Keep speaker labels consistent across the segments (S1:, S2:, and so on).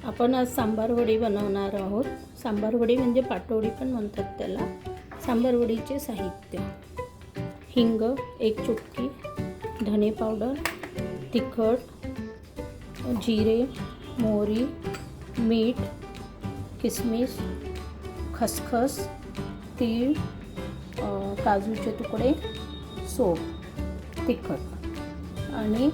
S1: आपण आज सांबार वडी बनवणार आहोत। सांबार वडी म्हणजे पाटवडी पण म्हणतात त्याला। सांबार वडीचे साहित्य: हिंग 1 चुटकी, धने पावडर, तिखट, जिरे, मोहरी, मीठ, किसमिस, खसखस, तीळ, काजूचे तुकडे, सोप, तिखट आणि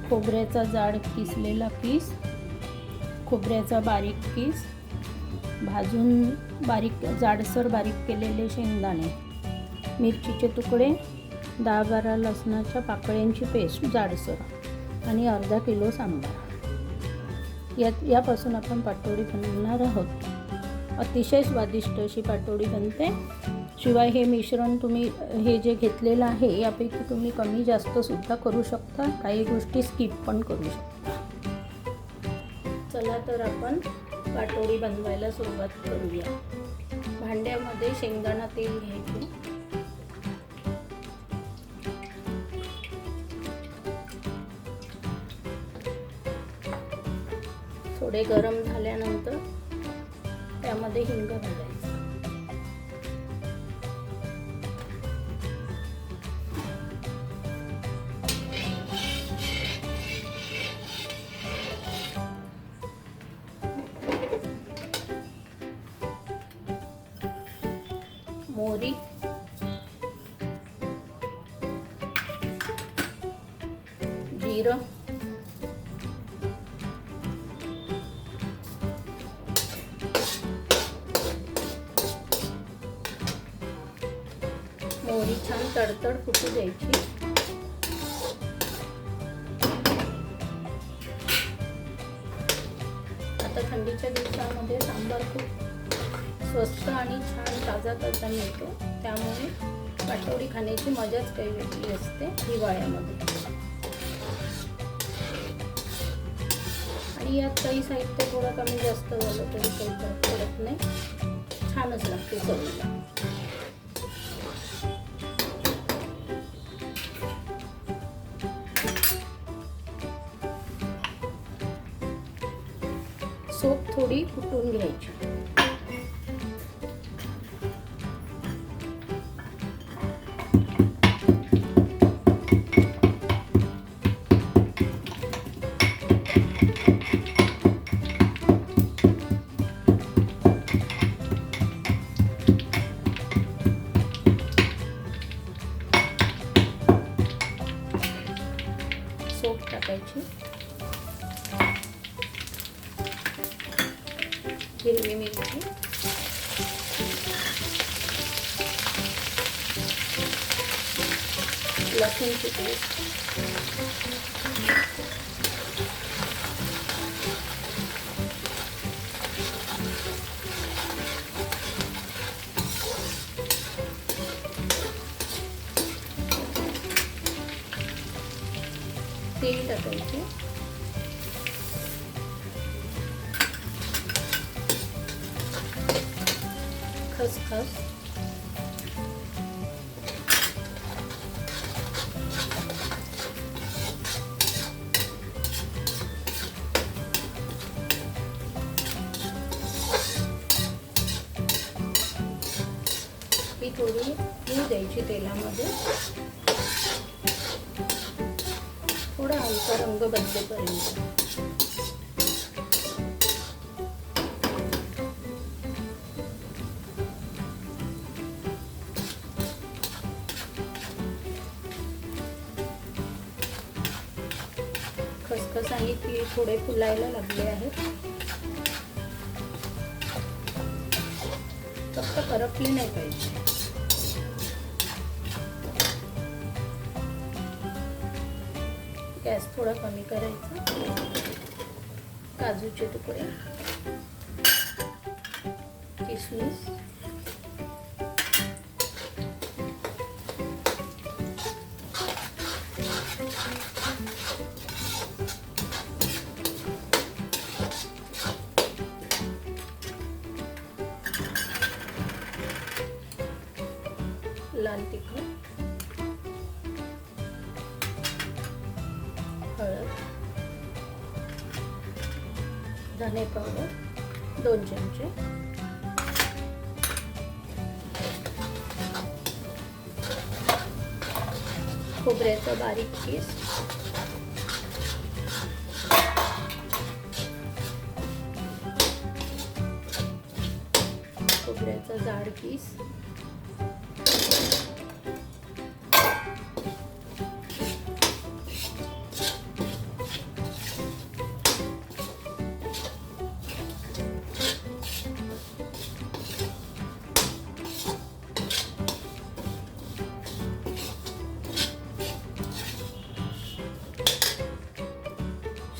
S1: खोबऱ्याचा जाड किसलेला किस, खोबऱ्याचा बारीक किस, भाजून जाडसर बारीक केलेले शेंगदाणे, मिरचीचे तुकडे, 10-12 लसणाच्या पाकळ्यांची पेस्ट जाडसर आणि अर्धा किलो सांबार। यापासून आपण पाटवडी बनवणार आहोत। अतिशय स्वादिष्ट अशी पाटवडी बनते। शिवाय हे मिश्रण तुम्ही हे जे घेतलेलं आहे यापैकी तुम्ही कमी जास्त सुद्धा करू शकता, काही गोष्टी स्किप पण करू शकता। चला तर आपण पाटवडी बनवायला सुरुवात करूया। भांड्यामध्ये शेंगदाणा तेल घ्यायचे, थोडे गरम झाल्यानंतर त्यामध्ये हिंग घालायचं। मोहरी, जिरं, मोहरी छान तडतड फुटू द्यायची। आता थंडीच्या दिवसामध्ये सांबार खूप स्वस्त आणि छान ताजा ताजा मिळतो, त्यामुळे पाटवडी खाण्याची मजाच काही वेगळी असते हिवाळ्यामध्ये। आणि यात काही साहित्य थोडं कमी जास्त झालं तरी काही फरक पडत नाही, छानच लागते चवीला। सोप थोडी कुटून घ्यायची। सोप टाकायची, हिरवी मिरची, लसूणची पेस्ट, तेल टाकायचे, खसखस, ही थोडी मूळ द्यायची तेलामध्ये, थोडा हलका रंग बदलेपर्यंत। खसखस आणि तीळ थोडे फुलायला लागले आहेत, फक्त करपली नाही पाहिजे। गॅस थोडा कमी करायचा। काजूचे तुकडे, किसमिस, लाल तिखट, हळद, धने पावडर 2 चमचे, खोबऱ्याचं बारीक पीस, खोबऱ्याचा जाड पीस,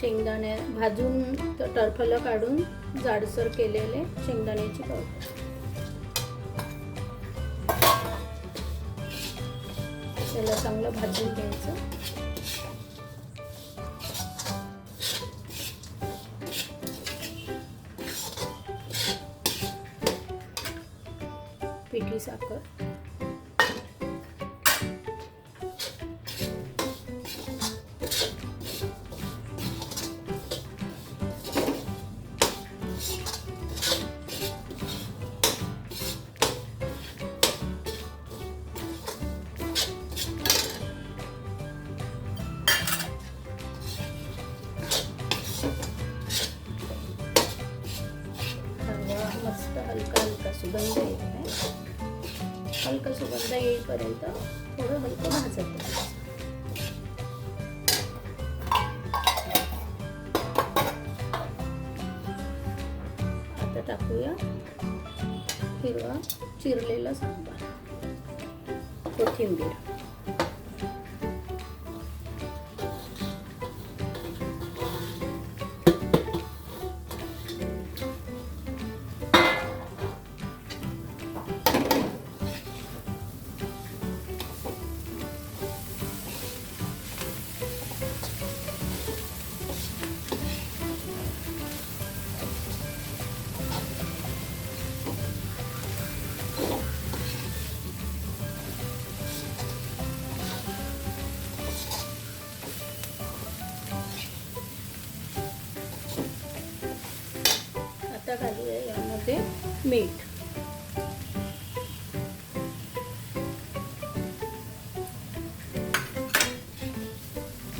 S1: शेंगदाणे भाजून टरफलं काढून जाडसर केलेले शेंगदाण्याची पावडर, त्याला चांगलं भाजून घ्यायचं. पिठी साखर, मस्त हलका हलका सुगंध येत आहे. हलका सुगंध येईपर्यंत थोडं हलकं भाजत आहे. आता टाकूया हिरवा चिरलेला सांबार, कोथिंबीर, आता घालूया यामध्ये मीठ,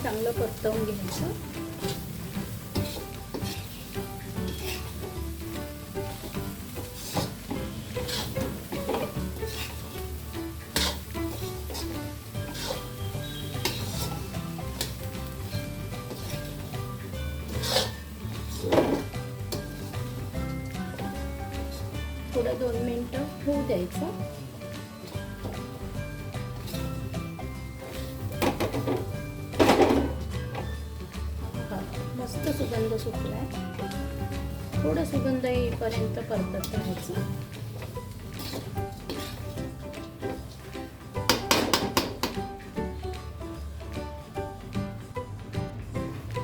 S1: चांगलं परतवून घ्यायचं. थोडं 2 मिनिटं होऊ द्यायचं. मस्त सुगंध सुटलाय. थोडं सुगंध येईपर्यंत परतत राहायचं.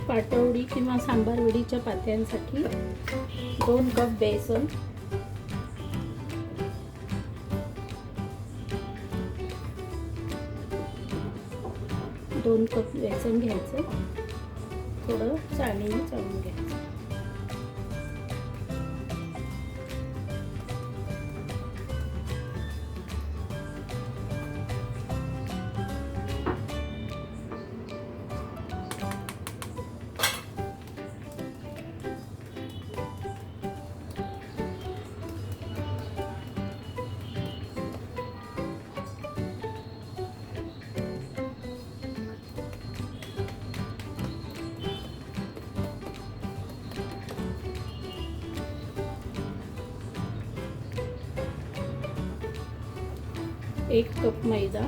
S1: पाटवडी किंवा सांबार वडीच्या पात्यांसाठी 2 कप बेसन, 2 कप बेसन घ्यायचं. थोडं चाळणीने चाळून घ्यायचं. एक कप मैदा,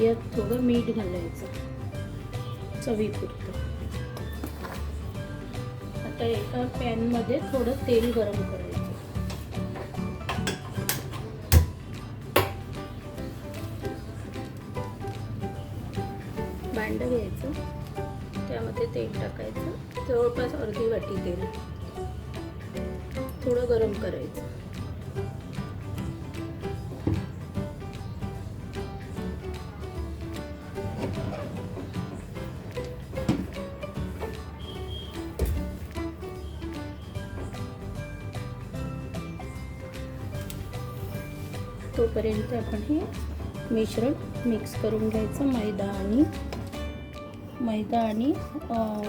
S1: यात थोडं मीठ घालायचं चवीपुरतं. आता एका पॅन मध्ये थोडं तेल गरम करायचं. भांडं घ्यायचं, त्यामध्ये तेल टाकायचं, जवळपास अर्धी वाटी तेल. थोडं गरम करायचं. तोपर्यंत आपण हे मिश्रण मिक्स करून घ्यायचं. मैदा आणि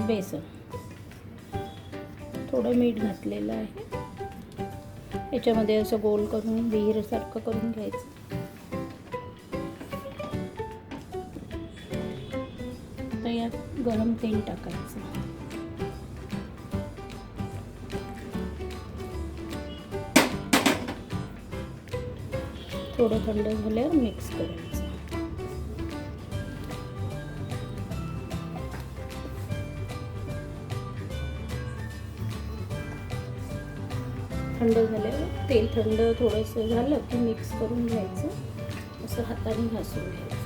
S1: बेसन. थोडं मीठ घातलेलं आहे. याच्यामध्ये असं गोल करून विहीरसारखं करून घ्यायचं. तर यात गरम तेल टाकायचं. थोडं थंड झाल्यावर मिक्स करायचं. थंड झाल्यावर तेल थंड थोडंसं झालं की मिक्स करून घ्यायचं. असं हाताने घासून घ्यायचं.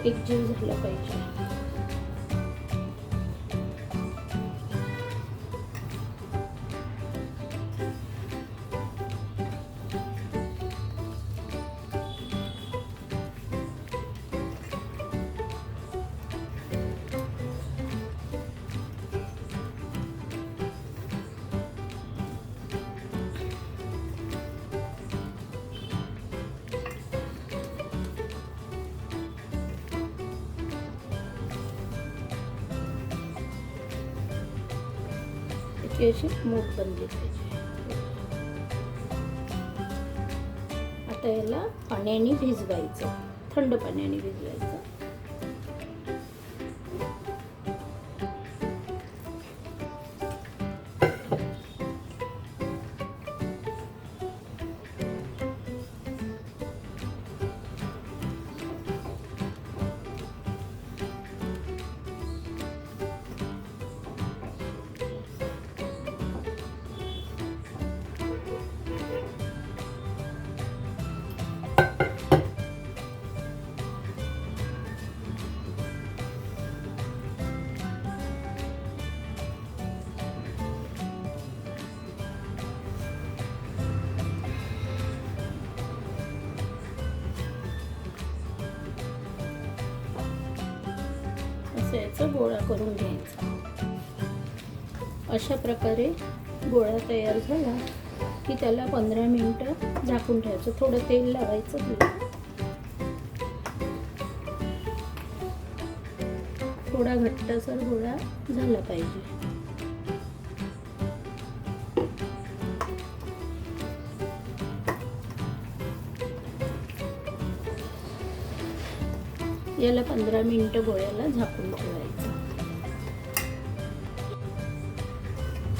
S1: एकजीव झाला पाहिजे. अशी मूठ बनली पाहिजे. आता याला पाण्याने भिजवायचं. थंड पाण्याने भिजवायचं. याचा गोळा करून घ्यायचा. अशा प्रकारे गोळा तयार झाला की त्याला 15 मिनिटं झाकून ठेवायचं. थोडं तेल लावायचं. थोडा घट्टसर गोळा झाला पाहिजे. याला 15 मिनिटं गोळ्याला झाकून ठेवायचं.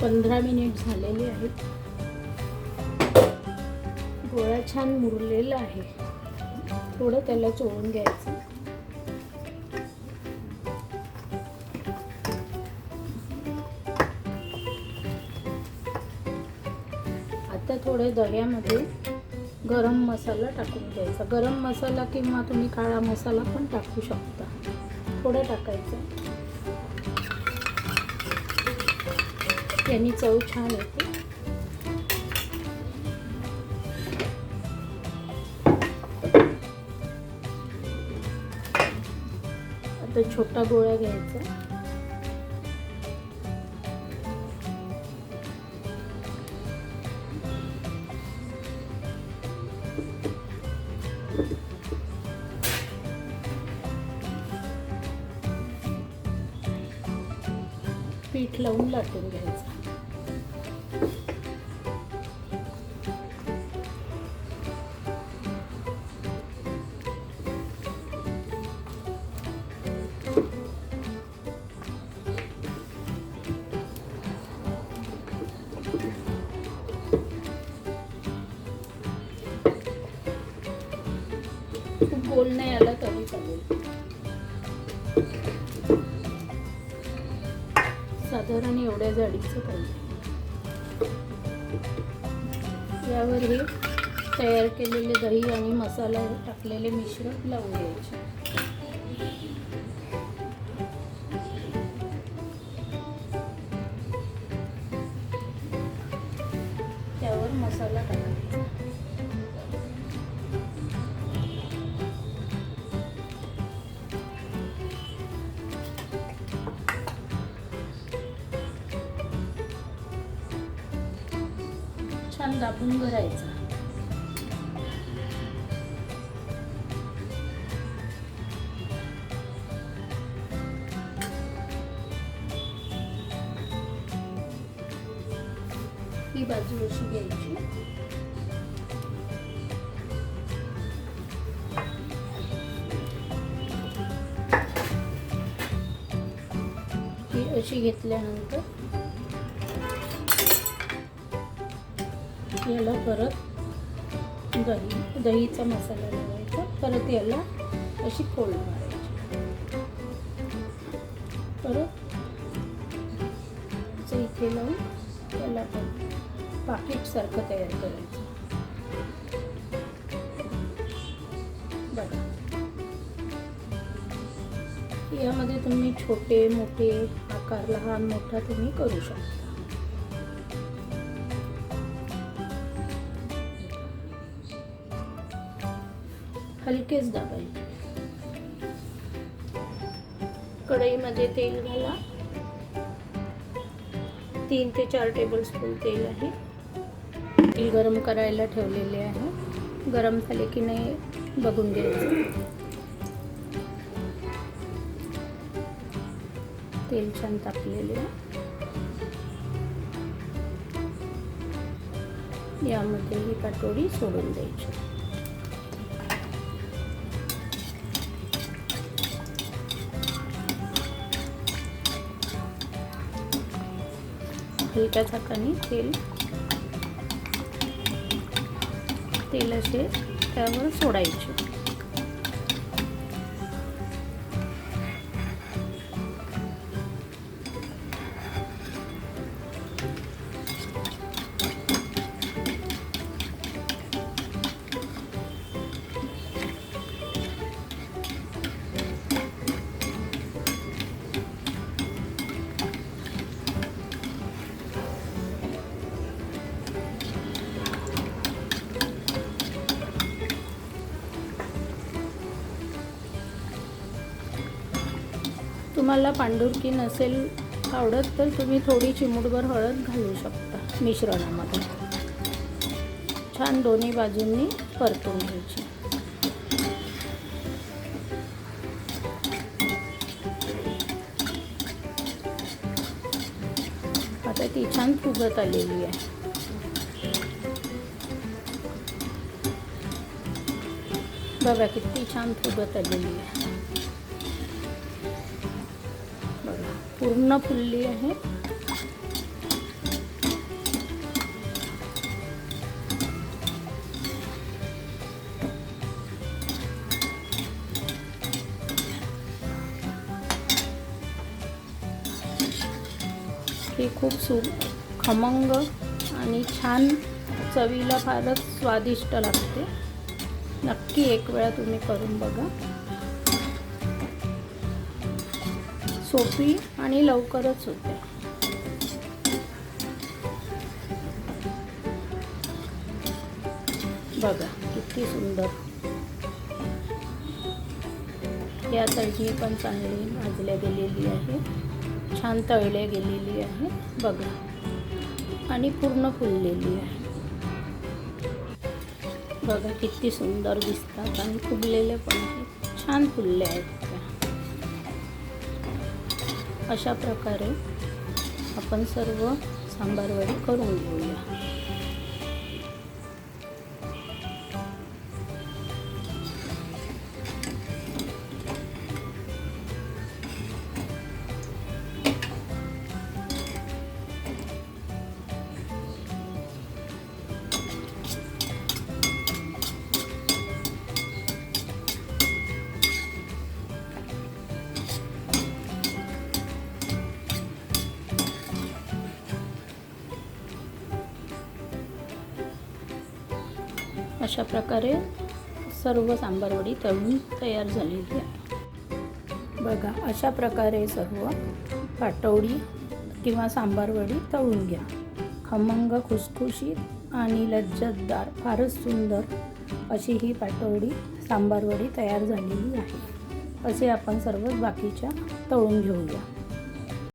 S1: 15 मिनिट झालेले आहेत. गोळा छान मुरलेला आहे. थोडं त्याला चोळून घ्यायचं. आता थोडं दह्यामध्ये गरम मसाला टाकून द्यायचा. गरम मसाला किंवा तुम्ही काळा मसाला पण टाकू शकता. थोडं टाकायचं. याने चव छान येते. आता छोटा गोळा घ्यायचा. पीठ लावून लाटून घ्यायचं. खूप गोल नाही आला तरी चालेल. साधारण एवढ्या जाडीचं पाहिजे. यावर हे तयार केलेले दही आणि मसाला टाकलेले मिश्रण लावून घ्यायचे. मसाला टाकायचा. छान दाबून भरायचा. ही बाजू अशी घ्यायची. ही अशी घेतल्यानंतर याला परत दहीचा मसाला लावायचा. परत याला अशी फोल्ड मारायची. परत इथे लावून त्याला पण पाकिट सारखं तयार करायचं. बघा, यामध्ये तुम्ही छोटे मोठे आकार लहान मोठा तुम्ही करू शकता. हलकेच दाबायचे. कढईमध्ये तेल घाला. 3 ते 4 टेबलस्पून तेल आहे. तेल गरम करायला ठेवलेले आहे. गरम झाले की नाही बघून घ्यायचं. तेल छान तापलेले आहे. यामध्ये ही पाटोडी सोडून द्यायची. हलक्या झाकाने तेल असे त्यावर सोडायचे. तुम्हाला पांढुरकी नसेल आवडत तर तुम्ही थोडी चिमूटभर हळद घालू शकता मिश्रणामध्ये. छान दोन्ही बाजूंनी परतून घ्यायची. आता ती छान फुगत आलेली आहे. बघा किती छान फुगत आलेली आहे. पूर्ण फुलली आहे. ही खूप खमंग आणि छान चवीला फारच स्वादिष्ट लागते. नक्की एक वेळा तुम्ही करून बघा. सोपी आणि लवकरच होते. बघा किती सुंदर. या चटणी पण चांगली भाजल्या गेलेली आहे. छान तळल्या गेलेली आहे. बघा आणि पूर्ण फुललेली आहे. बघा किती सुंदर दिसतात आणि फुगलेले पण छान फुलले आहेत. अशा प्रकारे आपण सर्व सांबार वडी करून घेऊया. अशा प्रकारे सर्व सांबार वडी तळून तयार झालेली आहे. बघा अशा प्रकारे सर्व पाटवडी किंवा सांबार वडी तळून घ्या. खमंग, खुसखुशीत आणि लज्जतदार, फारच सुंदर अशी ही पाटवडी सांबार वडी तयार झालेली आहे. असे आपण सर्व बाकीच्या तळून घेऊया.